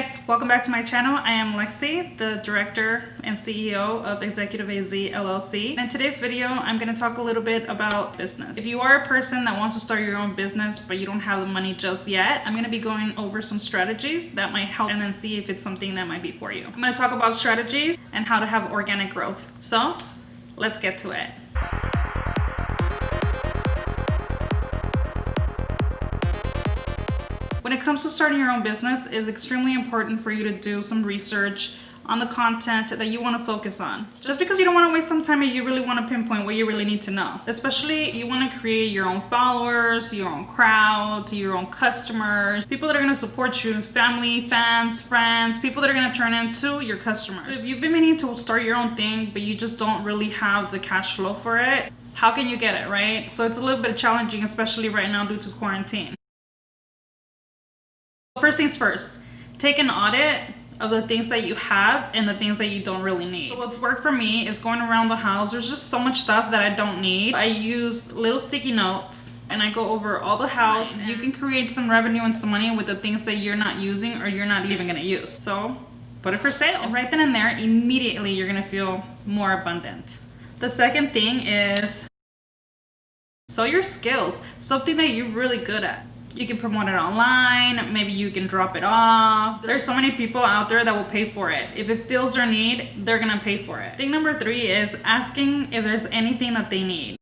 guys, welcome back to my channel. I am Lexi, the director and CEO of Executive AZ LLC. In today's video, I'm going to talk a little bit about business. If you are a person that wants to start your own business, but you don't have the money just yet, I'm going to be going over some strategies that might help and then see if it's something that might be for you. I'm going to talk about strategies and how to have organic growth. So let's get to it. When it comes to starting your own business, it's extremely important for you to do some research on the content that you want to focus on. Just because you don't want to waste some time and you really want to pinpoint what you really need to know. Especially you want to create your own followers, your own crowd, your own customers, people that are going to support you, family, fans, friends, people that are going to turn into your customers. So if you've been meaning to start your own thing, but you just don't really have the cash flow for it, how can you get it, right? So it's a little bit challenging, especially right now due to quarantine. First things first, take an audit of the things that you have and the things that you don't really need. So what's worked for me is going around the house. There's just so much stuff that I don't need. I use little sticky notes and I go over all the house. You can create some revenue and some money with the things that you're not using or you're not even gonna use. So put it for sale. And right then and there, immediately you're gonna feel more abundant. The second thing is sell your skills, something that you're really good at. You can promote it online, maybe you can drop it off. There's so many people out there that will pay for it. If it fills their need, they're gonna pay for it. Thing number 3 is asking if there's anything that they need.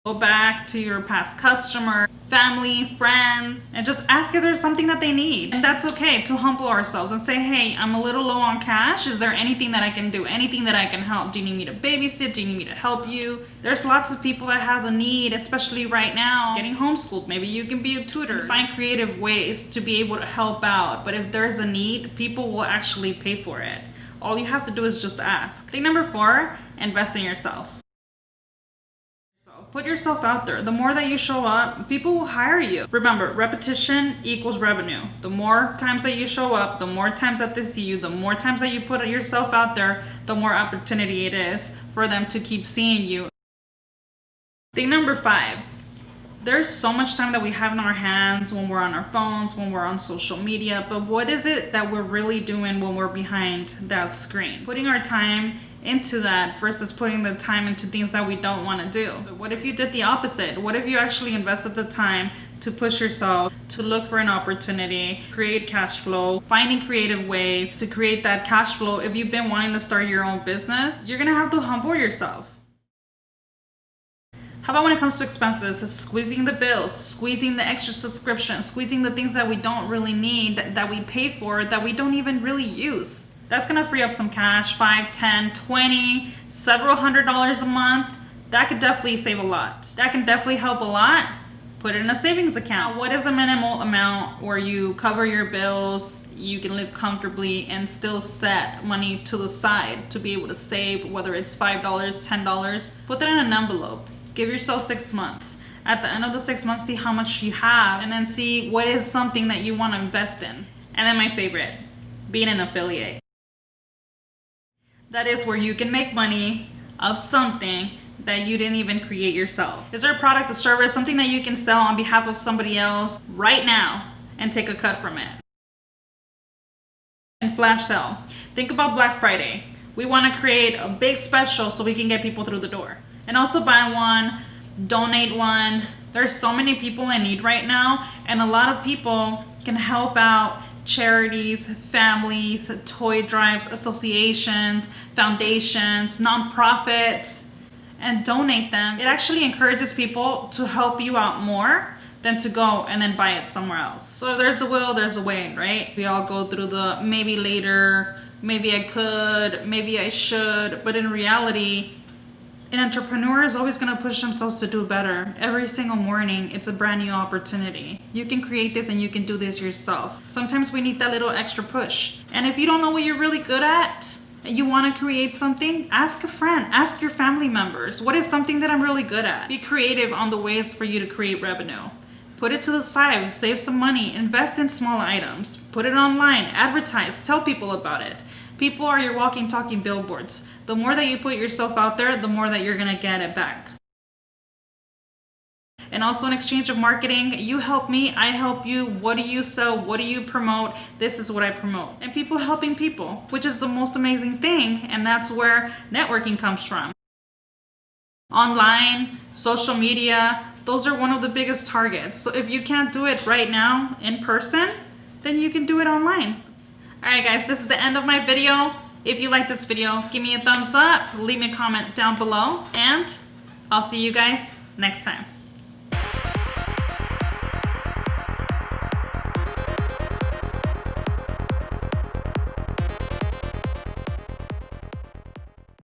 Go back to your past customer, family, friends, and just ask if there's something that they need. And that's okay to humble ourselves and say, hey, I'm a little low on cash. Is there anything that I can do? Anything that I can help? Do you need me to babysit? Do you need me to help you? There's lots of people that have the need, especially right now, getting homeschooled. Maybe you can be a tutor. Find creative ways to be able to help out. But if there's a need, people will actually pay for it. All you have to do is just ask. Thing number 4, invest in yourself. Put yourself out there. The more that you show up, people will hire you. Remember, repetition equals revenue. The more times that you show up, the more times that they see you, the more times that you put yourself out there, the more opportunity it is for them to keep seeing you. Thing number 5, there's so much time that we have in our hands when we're on our phones, when we're on social media, but what is it that we're really doing when we're behind that screen? Putting our time into that versus putting the time into things that we don't want to do. But what if you did the opposite? What if you actually invested the time to push yourself, to look for an opportunity, create cash flow, finding creative ways to create that cash flow? If you've been wanting to start your own business, you're gonna have to humble yourself. How about when it comes to expenses? Squeezing the bills, squeezing the extra subscription, squeezing the things that we don't really need, that we pay for, that we don't even really use. That's gonna free up some cash, 5, 10, 20, several $100s a month. That could definitely save a lot. That can definitely help a lot. Put it in a savings account. What is the minimal amount where you cover your bills, you can live comfortably and still set money to the side to be able to save, whether it's $5, $10, put that in an envelope. Give yourself 6 months. At the end of the 6 months, see how much you have and then see what is something that you wanna invest in. And then my favorite, being an affiliate. That is where you can make money of something that you didn't even create yourself. Is there a product, a service, something that you can sell on behalf of somebody else right now and take a cut from it? And flash sale. Think about Black Friday. We want to create a big special so we can get people through the door. And also buy one, donate one. There's so many people in need right now, and a lot of people can help out charities, families, toy drives, associations, foundations, nonprofits, and donate them. It actually encourages people to help you out more than to go and then buy it somewhere else. So if there's a will, there's a way, right? We all go through the maybe later, maybe I could, maybe I should, but in reality, an entrepreneur is always going to push themselves to do better. Every single morning, it's a brand new opportunity. You can create this and you can do this yourself. Sometimes we need that little extra push. And if you don't know what you're really good at and you want to create something, ask a friend, ask your family members. What is something that I'm really good at? Be creative on the ways for you to create revenue. Put it to the side, save some money, invest in small items, put it online, advertise, tell people about it. People are your walking, talking billboards. The more that you put yourself out there, the more that you're gonna get it back. and also an exchange of marketing. You help me, I help you. What do you sell? What do you promote? This is what I promote. And people helping people, which is the most amazing thing, and that's where networking comes from. Online, social media, those are one of the biggest targets. So if you can't do it right now in person, then you can do it online. All right, guys, this is the end of my video. If you like this video, give me a thumbs up, leave me a comment down below, and I'll see you guys next time.